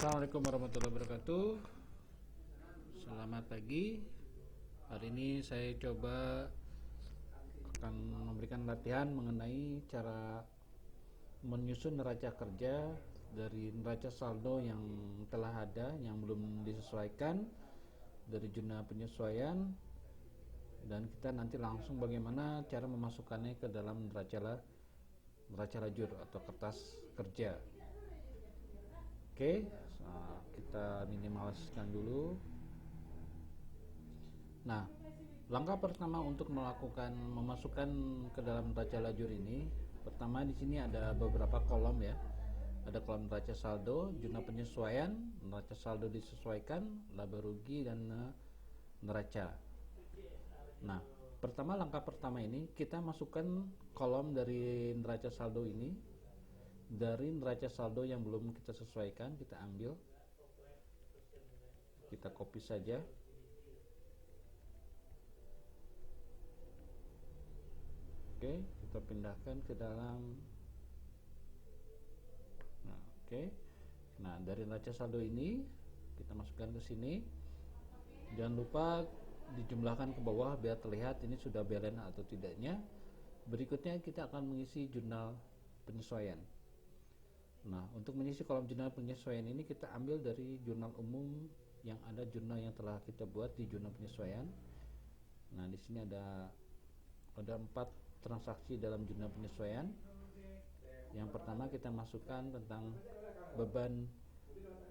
Assalamualaikum warahmatullahi wabarakatuh. Selamat pagi. Hari ini saya coba akan memberikan latihan mengenai cara menyusun neraca kerja dari neraca saldo yang telah ada yang belum disesuaikan dari jurnal penyesuaian, dan kita nanti langsung bagaimana cara memasukkannya ke dalam neraca lajur atau kertas kerja. Oke, kita minimalkan dulu. Nah, langkah pertama untuk memasukkan ke dalam neraca lajur ini, pertama di sini ada beberapa kolom ya. Ada kolom neraca saldo, jurnal penyesuaian, neraca saldo disesuaikan, laba rugi, dan neraca. Nah, langkah pertama ini kita masukkan kolom dari neraca saldo ini. Dari neraca saldo yang belum kita sesuaikan, kita ambil, kita copy saja. Oke, kita pindahkan ke dalam. Nah, dari neraca saldo ini kita masukkan ke sini. Jangan lupa dijumlahkan ke bawah biar terlihat ini sudah balance atau tidaknya. Berikutnya kita akan mengisi jurnal penyesuaian. Nah, untuk mengisi kolom jurnal penyesuaian ini kita ambil dari jurnal umum yang ada, jurnal yang telah kita buat di jurnal penyesuaian. Nah, di sini ada 4 transaksi dalam jurnal penyesuaian. Yang pertama kita masukkan tentang beban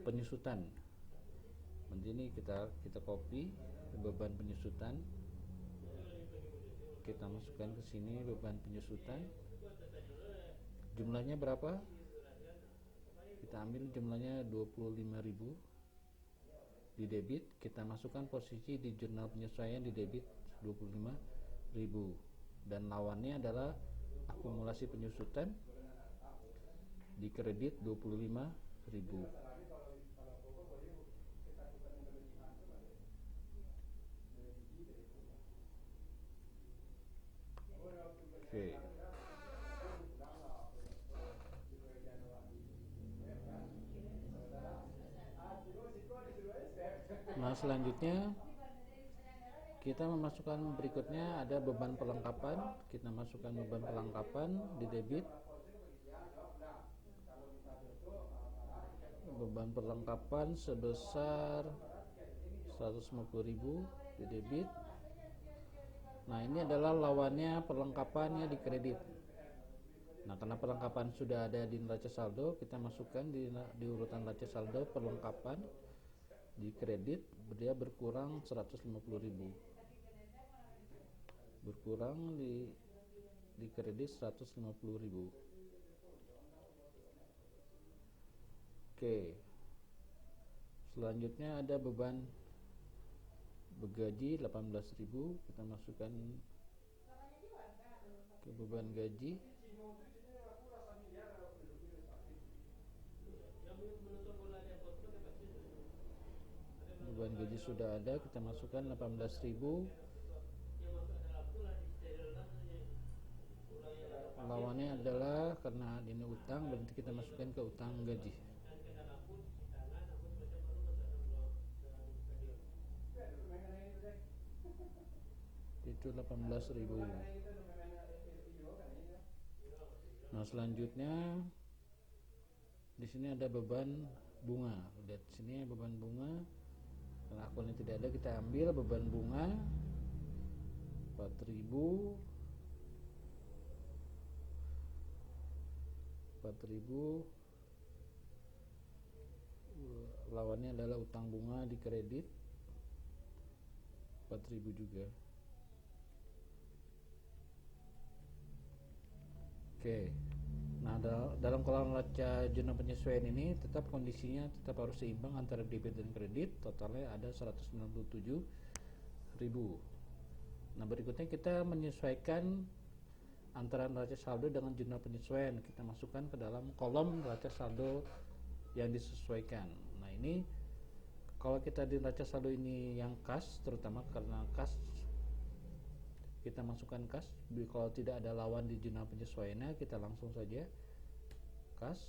penyusutan. Ini kita copy beban penyusutan. Kita masukkan ke sini beban penyusutan. Jumlahnya berapa? Kita ambil jumlahnya 25.000 di debit. Kita masukkan posisi di jurnal penyesuaian di debit 25.000, dan lawannya adalah akumulasi penyusutan di kredit 25.000. Oke. Nah, selanjutnya kita memasukkan berikutnya ada beban perlengkapan. Kita masukkan beban perlengkapan di debit. Beban perlengkapan sebesar 150.000 di debit. Nah, ini adalah lawannya perlengkapannya di kredit. Nah, karena perlengkapan sudah ada di neraca saldo, kita masukkan di urutan neraca saldo perlengkapan di kredit. Dia berkurang 150.000. Berkurang di kredit 150.000. Oke. Selanjutnya ada beban gaji 18.000. Kita masukkan ke beban gaji. Beban gaji sudah ada, kita masukkan 18.000. Lawannya adalah, karena ini utang, berarti kita masukkan ke utang gaji. Itu 18.000. Nah, selanjutnya di sini ada beban bunga. Lihat sini beban bunga. Karena akunnya tidak ada, kita ambil beban bunga 4.000. Lawannya adalah utang bunga di kredit 4.000 juga. Oke. Nah, dalam kolom neraca jurnal penyesuaian ini tetap kondisinya tetap harus seimbang antara debit dan kredit. Totalnya ada 197.000. Nah, berikutnya kita menyesuaikan antara neraca saldo dengan jurnal penyesuaian. Kita masukkan ke dalam kolom neraca saldo yang disesuaikan. Nah, ini kalau kita di neraca saldo ini yang kas, terutama karena kas, kita masukkan kas. Kalau tidak ada lawan di jurnal penyesuaiannya, kita langsung saja kas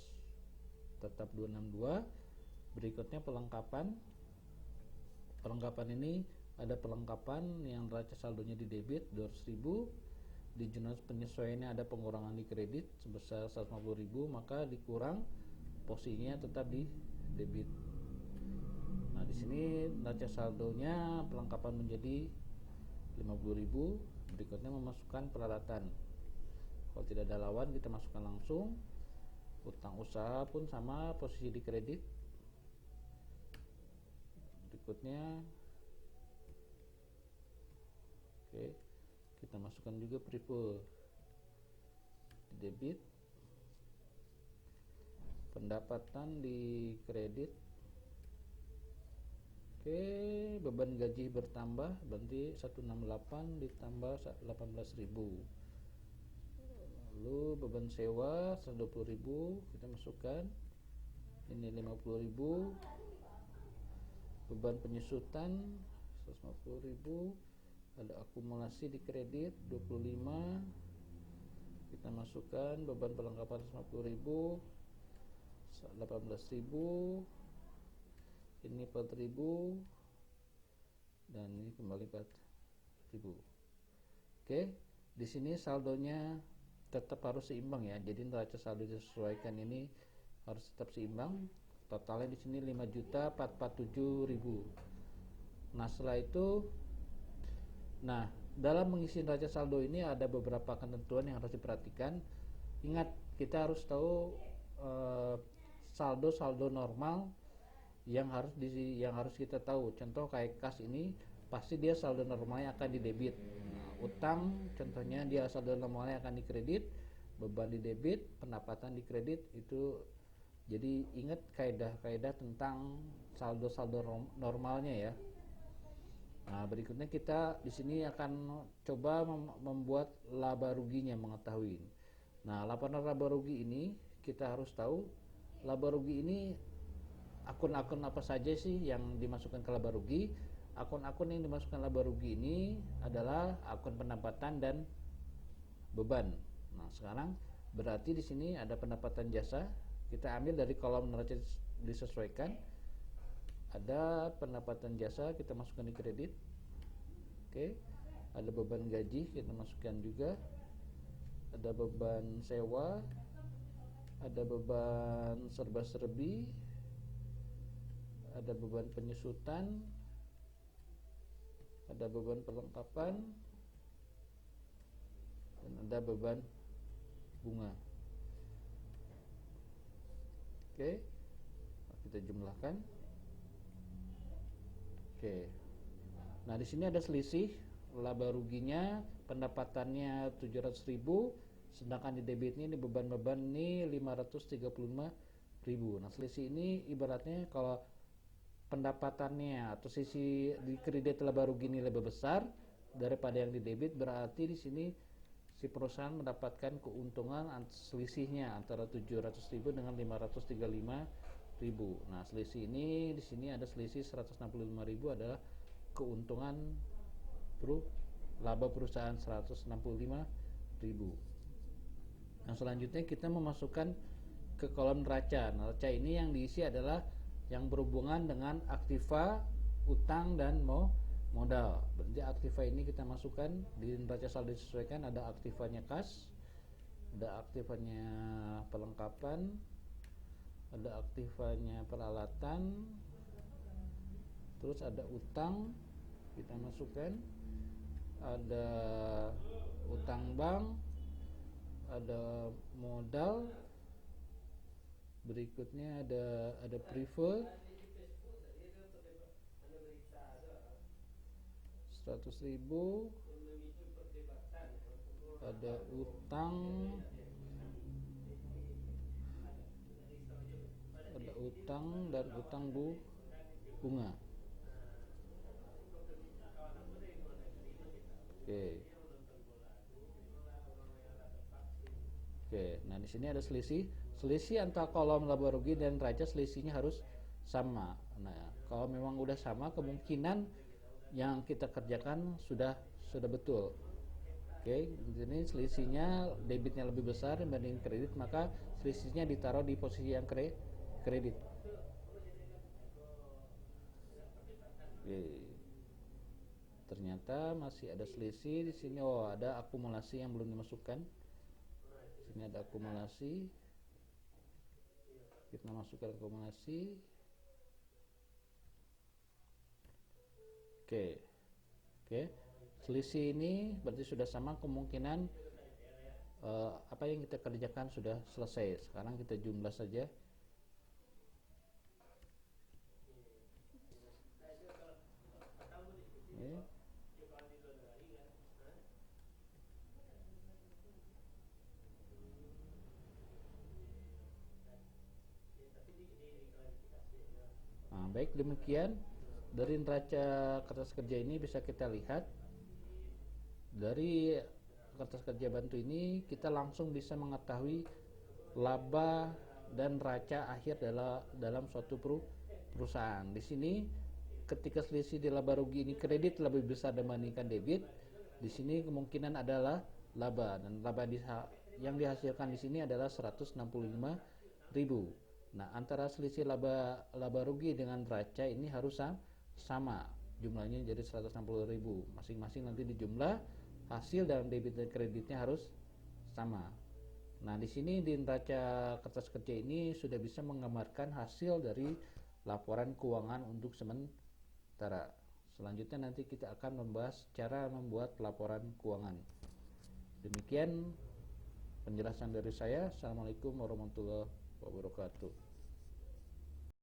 tetap 262. Berikutnya pelengkapan. Pelengkapan ini ada pelengkapan yang neraca saldonya di debit 200.000, di jurnal penyesuaiannya ada pengurangan di kredit sebesar 150.000, maka dikurang, posisinya tetap di debit. Nah, di sini neraca saldonya pelengkapan menjadi 50.000. Berikutnya memasukkan peralatan. Kalau tidak ada lawan, kita masukkan langsung. Utang usaha pun sama, posisi di kredit. Berikutnya, oke, kita masukkan juga prefer di debit. Pendapatan di kredit. Oke, beban gaji bertambah, berarti 168 ditambah 18.000. Lalu beban sewa 120.000 kita masukkan. Ini 50.000. Beban penyusutan 150.000. Ada akumulasi di kredit 25. Kita masukkan beban perlengkapan 150.000, 18.000. Ini 4.000 dan ini kembali 4.000. Oke, di sini saldonya tetap harus seimbang ya. Jadi neraca saldo disesuaikan ini harus tetap seimbang. Totalnya di sini 5.447.000. Nah, setelah itu, dalam mengisi neraca saldo ini ada beberapa ketentuan yang harus diperhatikan. Ingat, kita harus tahu saldo normal yang harus kita tahu. Contoh kayak kas ini pasti dia saldo normalnya akan di debit. Utang contohnya dia saldo normalnya akan di kredit, beban di debit, pendapatan di kredit itu. Jadi ingat kaidah-kaidah tentang saldo normalnya ya. Nah, berikutnya kita di sini akan coba membuat laba ruginya, mengetahui. Nah, laporan laba rugi ini kita harus tahu laba rugi ini akun-akun apa saja sih yang dimasukkan ke laba rugi. Akun-akun yang dimasukkan laba rugi ini adalah akun pendapatan dan beban. Nah, sekarang berarti di sini ada pendapatan jasa. Kita ambil dari kolom neraca disesuaikan. Ada pendapatan jasa, kita masukkan di kredit. Oke. Ada beban gaji, kita masukkan juga. Ada beban sewa, ada beban serba-serbi, ada beban penyusutan, ada beban perlengkapan, dan ada beban bunga. Oke, kita jumlahkan. Oke, nah di sini ada selisih laba ruginya, pendapatannya 700.000, sedangkan di debitnya ini beban-beban ini 535.000. Nah, selisih ini ibaratnya kalau pendapatannya atau sisi di kredit laba rugi ini lebih besar daripada yang di debit, berarti di sini si perusahaan mendapatkan keuntungan selisihnya antara 700.000 dengan 535.000. Nah, selisih ini di sini ada selisih 165.000 adalah keuntungan laba perusahaan 165.000. Nah, selanjutnya kita memasukkan ke kolom neraca. Neraca ini yang diisi adalah yang berhubungan dengan aktiva, utang, dan modal. Berarti aktiva ini kita masukkan di neraca saldo disesuaikan. Ada aktivanya kas, ada aktivanya perlengkapan, ada aktivanya peralatan, terus ada utang kita masukkan, ada utang bank, ada modal. Berikutnya ada prefer 100.000, ada utang, dan utang bunga. Oke, nah di sini ada selisih antara kolom laba rugi dan neraca, selisihnya harus sama. Nah, kalau memang udah sama, kemungkinan yang kita kerjakan sudah betul. Oke, ini selisihnya debitnya lebih besar dibanding kredit, maka selisihnya ditaruh di posisi yang kredit. Oke. Ternyata masih ada selisih di sini. Oh, ada akumulasi yang belum dimasukkan. Sini ada akumulasi. Kita masukkan akumulasi. Oke. Oke. Selisih ini berarti sudah sama, kemungkinan apa yang kita kerjakan sudah selesai. Sekarang kita jumlah saja. Oke. Nah, baik, demikian dari neraca kertas kerja ini bisa kita lihat, dari kertas kerja bantu ini kita langsung bisa mengetahui laba dan neraca akhir dalam suatu perusahaan. Di sini ketika selisih di laba rugi ini kredit lebih besar dibandingkan debit, di sini kemungkinan adalah laba, dan laba yang dihasilkan di sini adalah 165.000. Nah, antara selisih laba rugi dengan neraca ini harus sama jumlahnya, jadi 160.000. Masing-masing nanti dijumlah, hasil dalam debit dan kreditnya harus sama. Nah, di sini di neraca kertas kerja ini sudah bisa menggambarkan hasil dari laporan keuangan untuk sementara. Selanjutnya nanti kita akan membahas cara membuat laporan keuangan. Demikian penjelasan dari saya. Assalamualaikum warahmatullahi wabarakatuh.